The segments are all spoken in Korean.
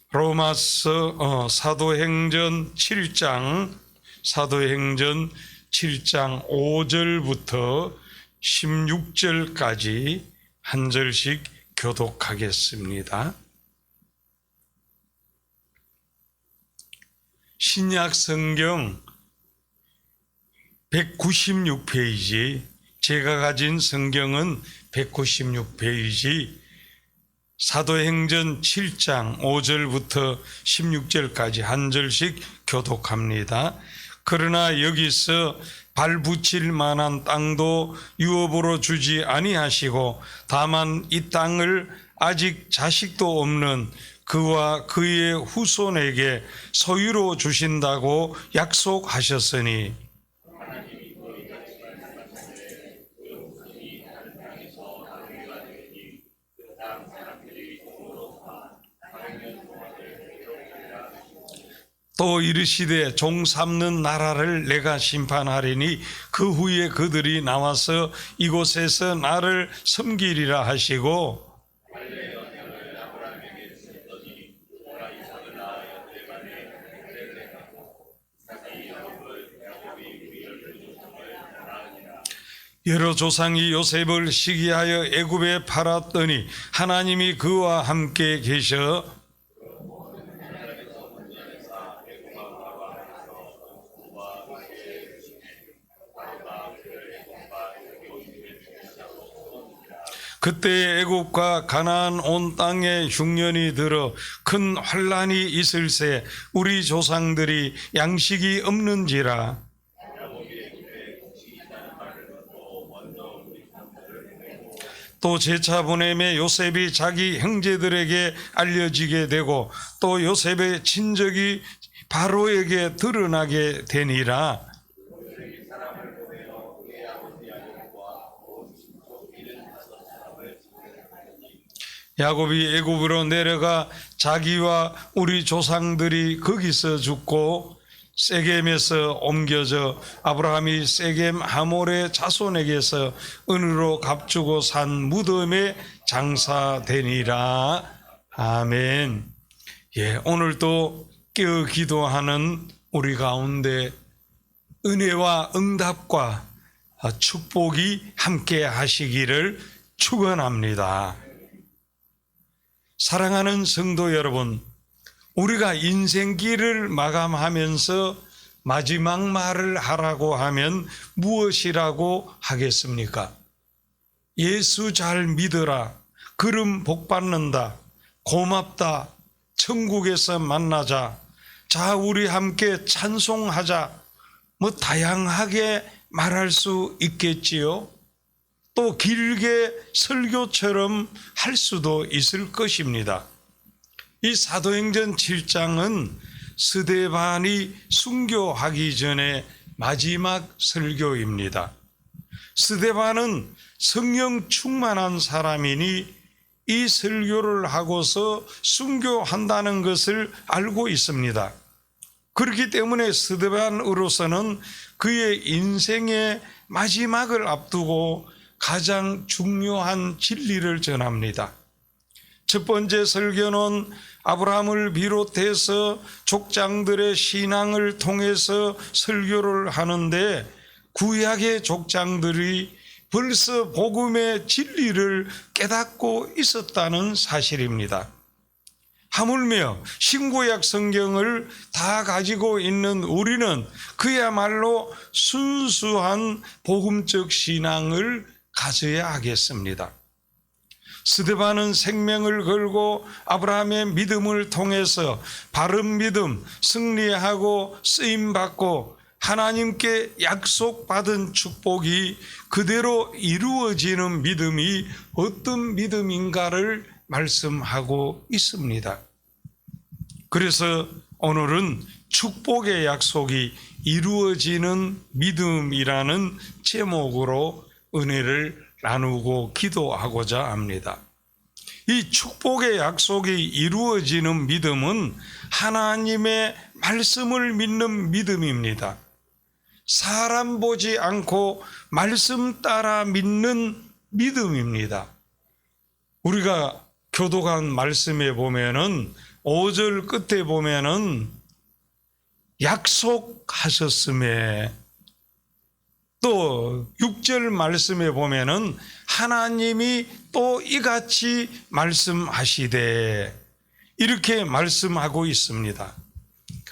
로마서 사도행전 7장 5절부터 16절까지 한 절씩 교독하겠습니다. 신약 성경 196페이지, 제가 가진 성경은 196페이지, 사도행전 7장 5절부터 16절까지 한 절씩 교독합니다. 그러나 여기서 발붙일 만한 땅도 유업으로 주지 아니하시고 다만 이 땅을 아직 자식도 없는 그와 그의 후손에게 소유로 주신다고 약속하셨으니 또 이르시되 종 삼는 나라를 내가 심판하리니 그 후에 그들이 나와서 이곳에서 나를 섬기리라 하시고 여러 조상이 요셉을 시기하여 애굽에 팔았더니 하나님이 그와 함께 계셔 그때 애굽과 가나안 온 땅에 흉년이 들어 큰 환난이 있을새 우리 조상들이 양식이 없는지라. 또 제차 보냄에 요셉이 자기 형제들에게 알려지게 되고 또 요셉의 친족이 바로에게 드러나게 되니라. 야곱이 애굽으로 내려가 자기와 우리 조상들이 거기서 죽고 세겜에서 옮겨져 아브라함이 세겜 하몰의 자손에게서 은으로 값주고 산 무덤에 장사되니라. 아멘. 오늘도 깨어 기도하는 우리 가운데 은혜와 응답과 축복이 함께 하시기를 축원합니다. 사랑하는 성도 여러분, 우리가 인생길을 마감하면서 마지막 말을 하라고 하면 무엇이라고 하겠습니까? 예수 잘 믿어라, 그럼 복 받는다, 고맙다, 천국에서 만나자, 자 우리 함께 찬송하자, 다양하게 말할 수 있겠지요. 또 길게 설교처럼 할 수도 있을 것입니다. 이 사도행전 7장은 스데반이 순교하기 전에 마지막 설교입니다. 스데반은 성령 충만한 사람이니 이 설교를 하고서 순교한다는 것을 알고 있습니다. 그렇기 때문에 스데반으로서는 그의 인생의 마지막을 앞두고 가장 중요한 진리를 전합니다. 첫 번째 설교는 아브라함을 비롯해서 족장들의 신앙을 통해서 설교를 하는데 구약의 족장들이 벌써 복음의 진리를 깨닫고 있었다는 사실입니다. 하물며 신구약 성경을 다 가지고 있는 우리는 그야말로 순수한 복음적 신앙을 가져야 하겠습니다. 스데반은 생명을 걸고 아브라함의 믿음을 통해서 바른 믿음, 승리하고 쓰임받고 하나님께 약속받은 축복이 그대로 이루어지는 믿음이 어떤 믿음인가를 말씀하고 있습니다. 그래서 오늘은 축복의 약속이 이루어지는 믿음이라는 제목으로 은혜를 나누고 기도하고자 합니다. 이 축복의 약속이 이루어지는 믿음은 하나님의 말씀을 믿는 믿음입니다. 사람 보지 않고 말씀 따라 믿는 믿음입니다. 우리가 교독한 말씀에 보면은 5절 끝에 보면은 약속하셨음에, 또 6절 말씀에 보면은 하나님이 또 이같이 말씀하시되, 이렇게 말씀하고 있습니다.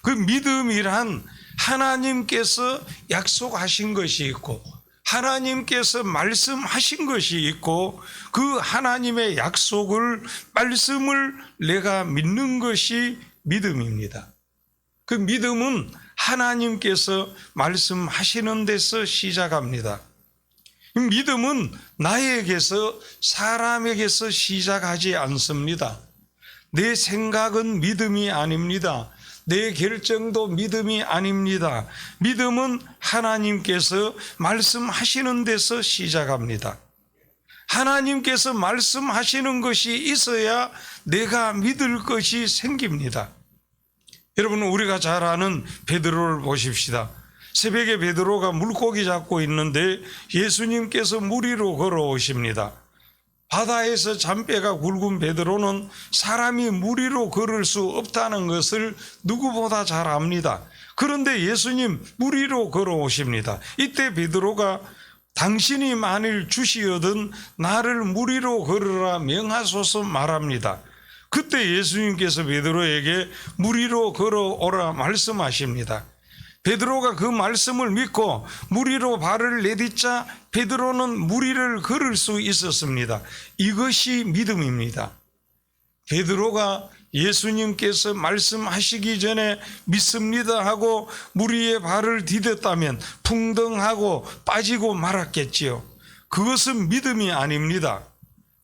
그 믿음이란 하나님께서 약속하신 것이 있고 하나님께서 말씀하신 것이 있고, 그 하나님의 약속을, 말씀을 내가 믿는 것이 믿음입니다. 그 믿음은 하나님께서 말씀하시는 데서 시작합니다. 믿음은 나에게서, 사람에게서 시작하지 않습니다. 내 생각은 믿음이 아닙니다. 내 결정도 믿음이 아닙니다. 믿음은 하나님께서 말씀하시는 데서 시작합니다. 하나님께서 말씀하시는 것이 있어야 내가 믿을 것이 생깁니다. 여러분, 우리가 잘 아는 베드로를 보십시다. 새벽에 베드로가 물고기 잡고 있는데 예수님께서 물 위로 걸어오십니다. 바다에서 잔뼈가 굵은 베드로는 사람이 물 위로 걸을 수 없다는 것을 누구보다 잘 압니다. 그런데 예수님 물 위로 걸어오십니다. 이때 베드로가 당신이 만일 주시거든 나를 물 위로 걸으라 명하소서 말합니다. 그때 예수님께서 베드로에게 물 위로 걸어오라 말씀하십니다. 베드로가 그 말씀을 믿고 물 위로 발을 내딛자 베드로는 물 위를 걸을 수 있었습니다. 이것이 믿음입니다. 베드로가 예수님께서 말씀하시기 전에 믿습니다 하고 물 위에 발을 디뎠다면 풍덩하고 빠지고 말았겠지요. 그것은 믿음이 아닙니다.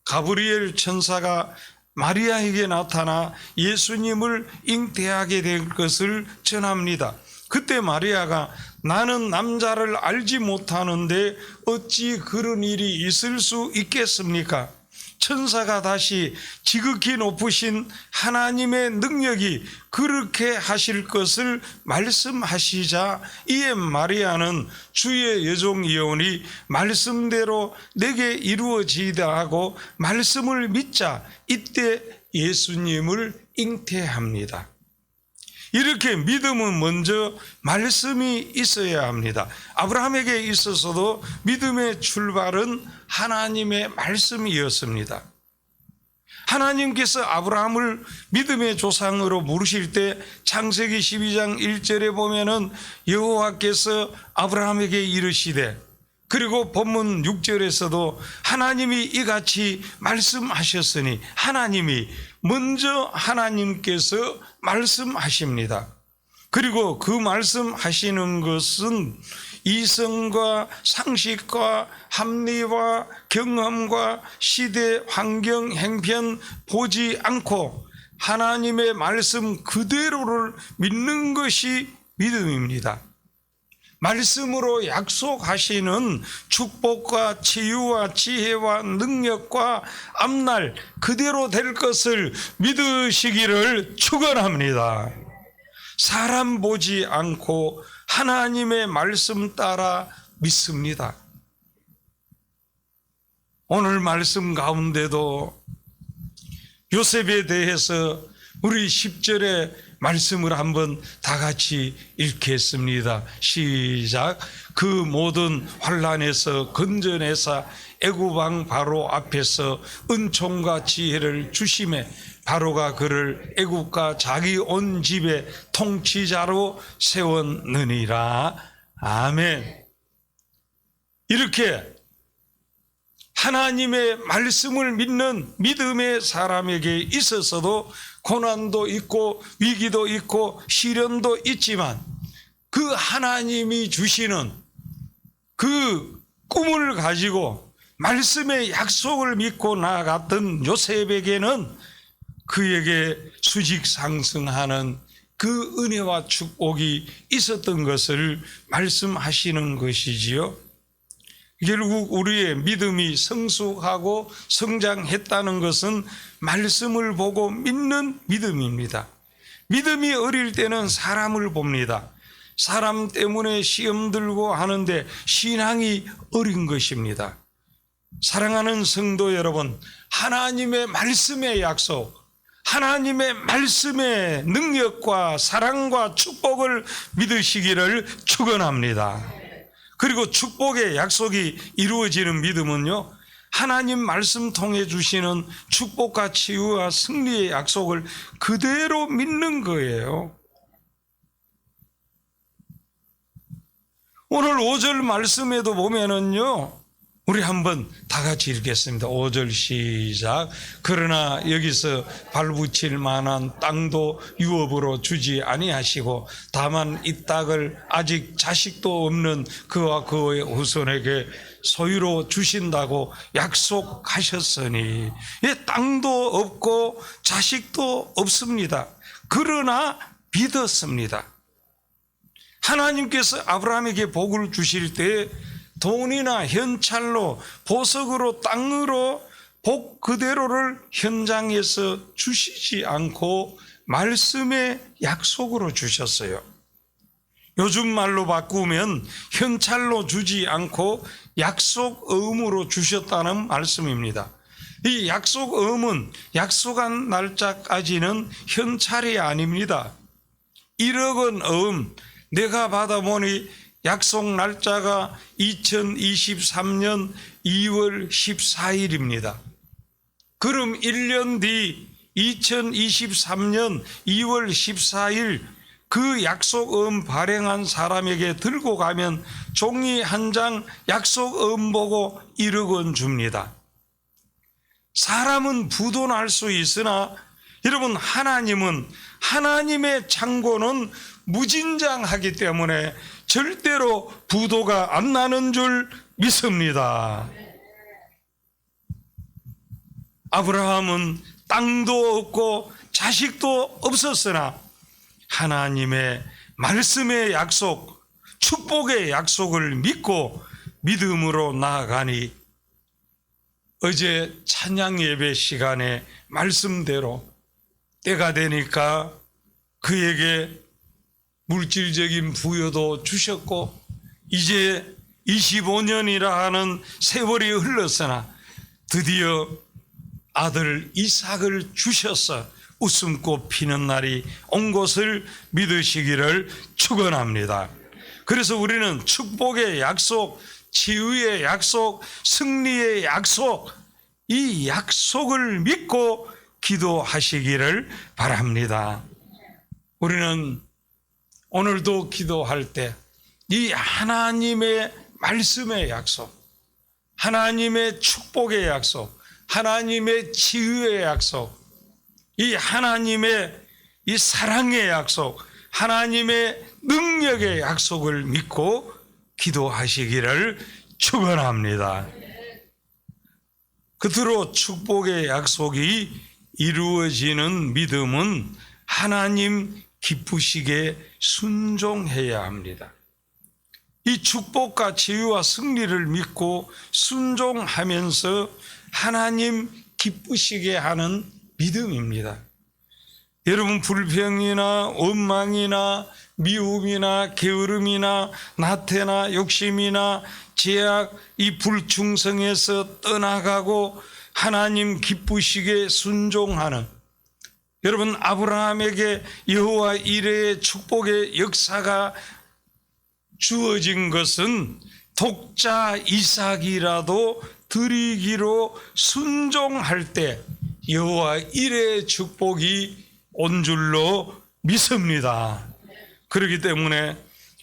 가브리엘 천사가 마리아에게 나타나 예수님을 잉태하게 될 것을 전합니다. 그때 마리아가 나는 남자를 알지 못하는데 어찌 그런 일이 있을 수 있겠습니까? 천사가 다시 지극히 높으신 하나님의 능력이 그렇게 하실 것을 말씀하시자 이에 마리아는 주의 여종이오니 말씀대로 내게 이루어지이다 하고 말씀을 믿자 이때 예수님을 잉태합니다. 이렇게 믿음은 먼저 말씀이 있어야 합니다. 아브라함에게 있어서도 믿음의 출발은 하나님의 말씀이었습니다. 하나님께서 아브라함을 믿음의 조상으로 부르실 때 창세기 12장 1절에 보면은 여호와께서 아브라함에게 이르시되, 그리고 본문 6절에서도 하나님이 이같이 말씀하셨으니, 하나님이 먼저 하나님께서 말씀하십니다. 그리고 그 말씀하시는 것은 이성과 상식과 합리와 경험과 시대, 환경, 행편 보지 않고 하나님의 말씀 그대로를 믿는 것이 믿음입니다. 말씀으로 약속하시는 축복과 치유와 지혜와 능력과 앞날 그대로 될 것을 믿으시기를 축원합니다. 사람 보지 않고 하나님의 말씀 따라 믿습니다. 오늘 말씀 가운데도 요셉에 대해서 우리 10절에 말씀을 한번 다 같이 읽겠습니다. 시작. 그 모든 환난에서 건져내사 애굽 왕 바로 앞에서 은총과 지혜를 주심에 바로가 그를 애굽과 자기 온 집의 통치자로 세웠느니라. 아멘. 이렇게 하나님의 말씀을 믿는 믿음의 사람에게 있어서도 고난도 있고 위기도 있고 시련도 있지만 그 하나님이 주시는 그 꿈을 가지고 말씀의 약속을 믿고 나아갔던 요셉에게는 그에게 수직 상승하는 그 은혜와 축복이 있었던 것을 말씀하시는 것이지요. 결국 우리의 믿음이 성숙하고 성장했다는 것은 말씀을 보고 믿는 믿음입니다. 믿음이 어릴 때는 사람을 봅니다. 사람 때문에 시험 들고 하는데 신앙이 어린 것입니다. 사랑하는 성도 여러분, 하나님의 말씀의 약속, 하나님의 말씀의 능력과 사랑과 축복을 믿으시기를 축원합니다. 그리고 축복의 약속이 이루어지는 믿음은요, 하나님 말씀 통해 주시는 축복과 치유와 승리의 약속을 그대로 믿는 거예요. 오늘 5절 말씀에도 보면은요, 우리 한번 다 같이 읽겠습니다. 5절 시작. 그러나 여기서 발붙일 만한 땅도 유업으로 주지 아니하시고 다만 이 땅을 아직 자식도 없는 그와 그의 후손에게 소유로 주신다고 약속하셨으니, 땅도 없고 자식도 없습니다. 그러나 믿었습니다. 하나님께서 아브라함에게 복을 주실 때 돈이나 현찰로, 보석으로, 땅으로 복 그대로를 현장에서 주시지 않고 말씀의 약속으로 주셨어요. 요즘 말로 바꾸면 현찰로 주지 않고 약속음으로 주셨다는 말씀입니다. 이 약속음은 약속한 날짜까지는 현찰이 아닙니다. 1억 원 내가 받아보니 약속 날짜가 2023년 2월 14일입니다. 그럼 1년 뒤 2023년 2월 14일 그 약속음 발행한 사람에게 들고 가면 종이 한 장 약속음 보고 1억 원 줍니다. 사람은 부도날 수 있으나 여러분, 하나님은, 하나님의 창고는 무진장하기 때문에 절대로 부도가 안 나는 줄 믿습니다. 아브라함은 땅도 없고 자식도 없었으나 하나님의 말씀의 약속, 축복의 약속을 믿고 믿음으로 나아가니 어제 찬양 예배 시간에 말씀대로 때가 되니까 그에게 물질적인 부여도 주셨고, 이제 25년이라 하는 세월이 흘렀으나 드디어 아들 이삭을 주셔서 웃음꽃 피는 날이 온 것을 믿으시기를 축원합니다. 그래서 우리는 축복의 약속, 치유의 약속, 승리의 약속, 이 약속을 믿고 기도하시기를 바랍니다. 우리는 오늘도 기도할 때 이 하나님의 말씀의 약속, 하나님의 축복의 약속, 하나님의 치유의 약속, 이 하나님의 이 사랑의 약속, 하나님의 능력의 약속을 믿고 기도하시기를 축원합니다. 끝으로 축복의 약속이 이루어지는 믿음은 하나님 기쁘시게 순종해야 합니다. 이 축복과 치유와 승리를 믿고 순종하면서 하나님 기쁘시게 하는 믿음입니다. 여러분, 불평이나 원망이나 미움이나 게으름이나 나태나 욕심이나 제약, 이 불충성에서 떠나가고 하나님 기쁘시게 순종하는, 여러분, 아브라함에게 여호와 이레의 축복의 역사가 주어진 것은 독자 이삭이라도 드리기로 순종할 때 여호와 이레의 축복이 온 줄로 믿습니다. 그렇기 때문에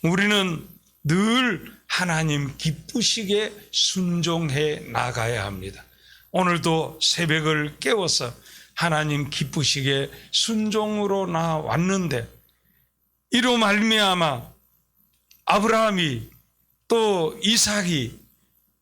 우리는 늘 하나님 기쁘시게 순종해 나가야 합니다. 오늘도 새벽을 깨워서 하나님 기쁘시게 순종으로 나왔는데, 이로 말미암아 아브라함이 또 이삭이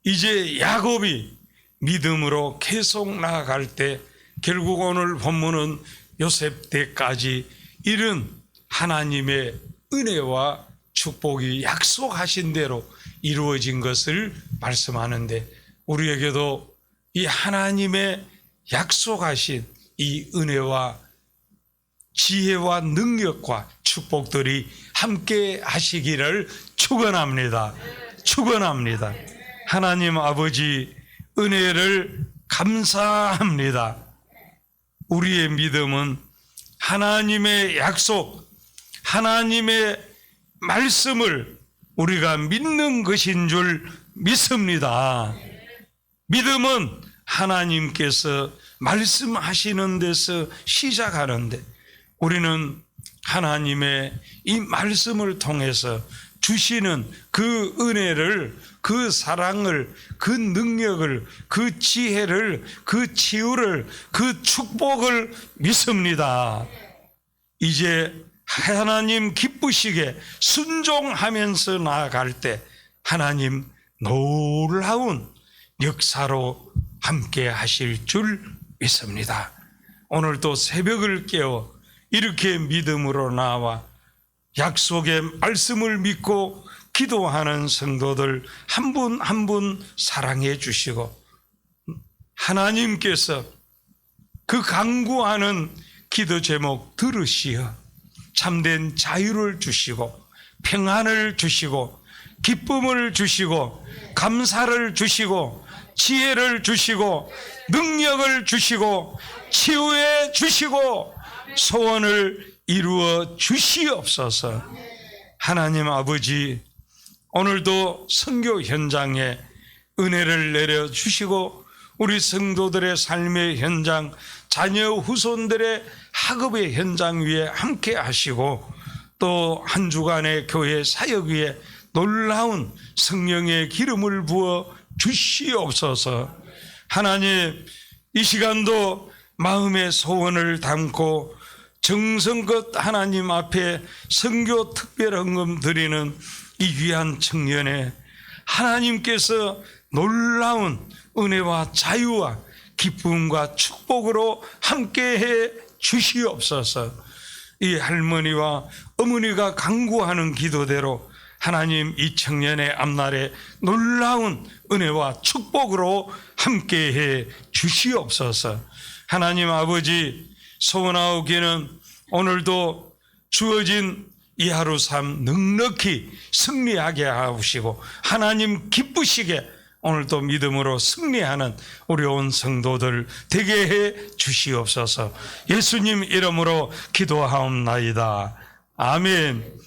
이제 야곱이 믿음으로 계속 나아갈 때 결국 오늘 본문은 요셉 때까지 이른 하나님의 은혜와 축복이 약속하신 대로 이루어진 것을 말씀하는데, 우리에게도 이 하나님의 약속하신 이 은혜와 지혜와 능력과 축복들이 함께 하시기를 축원합니다. 축원합니다. 하나님 아버지, 은혜를 감사합니다. 우리의 믿음은 하나님의 약속, 하나님의 말씀을 우리가 믿는 것인 줄 믿습니다. 믿음은 하나님께서 말씀하시는 데서 시작하는데 우리는 하나님의 이 말씀을 통해서 주시는 그 은혜를, 그 사랑을, 그 능력을, 그 지혜를, 그 치유를, 그 축복을 믿습니다. 이제 하나님 기쁘시게 순종하면서 나아갈 때 하나님 놀라운 역사로 함께 하실 줄 믿습니다. 오늘도 새벽을 깨워 이렇게 믿음으로 나와 약속의 말씀을 믿고 기도하는 성도들 한 분 한 분 사랑해 주시고 하나님께서 그 간구하는 기도 제목 들으시어 참된 자유를 주시고 평안을 주시고 기쁨을 주시고 감사를 주시고 지혜를 주시고 능력을 주시고 치유해 주시고 소원을 이루어 주시옵소서. 하나님 아버지, 오늘도 선교 현장에 은혜를 내려 주시고 우리 성도들의 삶의 현장, 자녀 후손들의 학업의 현장 위에 함께 하시고 또 한 주간의 교회 사역 위에 놀라운 성령의 기름을 부어 주시옵소서. 하나님, 이 시간도 마음의 소원을 담고 정성껏 하나님 앞에 선교 특별 헌금 드리는 이 귀한 청년에 하나님께서 놀라운 은혜와 자유와 기쁨과 축복으로 함께해 주시옵소서. 이 할머니와 어머니가 간구하는 기도대로 하나님 이 청년의 앞날에 놀라운 은혜와 축복으로 함께해 주시옵소서. 하나님 아버지, 소원하오기는 오늘도 주어진 이 하루 삶 넉넉히 승리하게 하시고 하나님 기쁘시게 오늘도 믿음으로 승리하는 우리 온 성도들 되게 해 주시옵소서. 예수님 이름으로 기도하옵나이다. 아멘.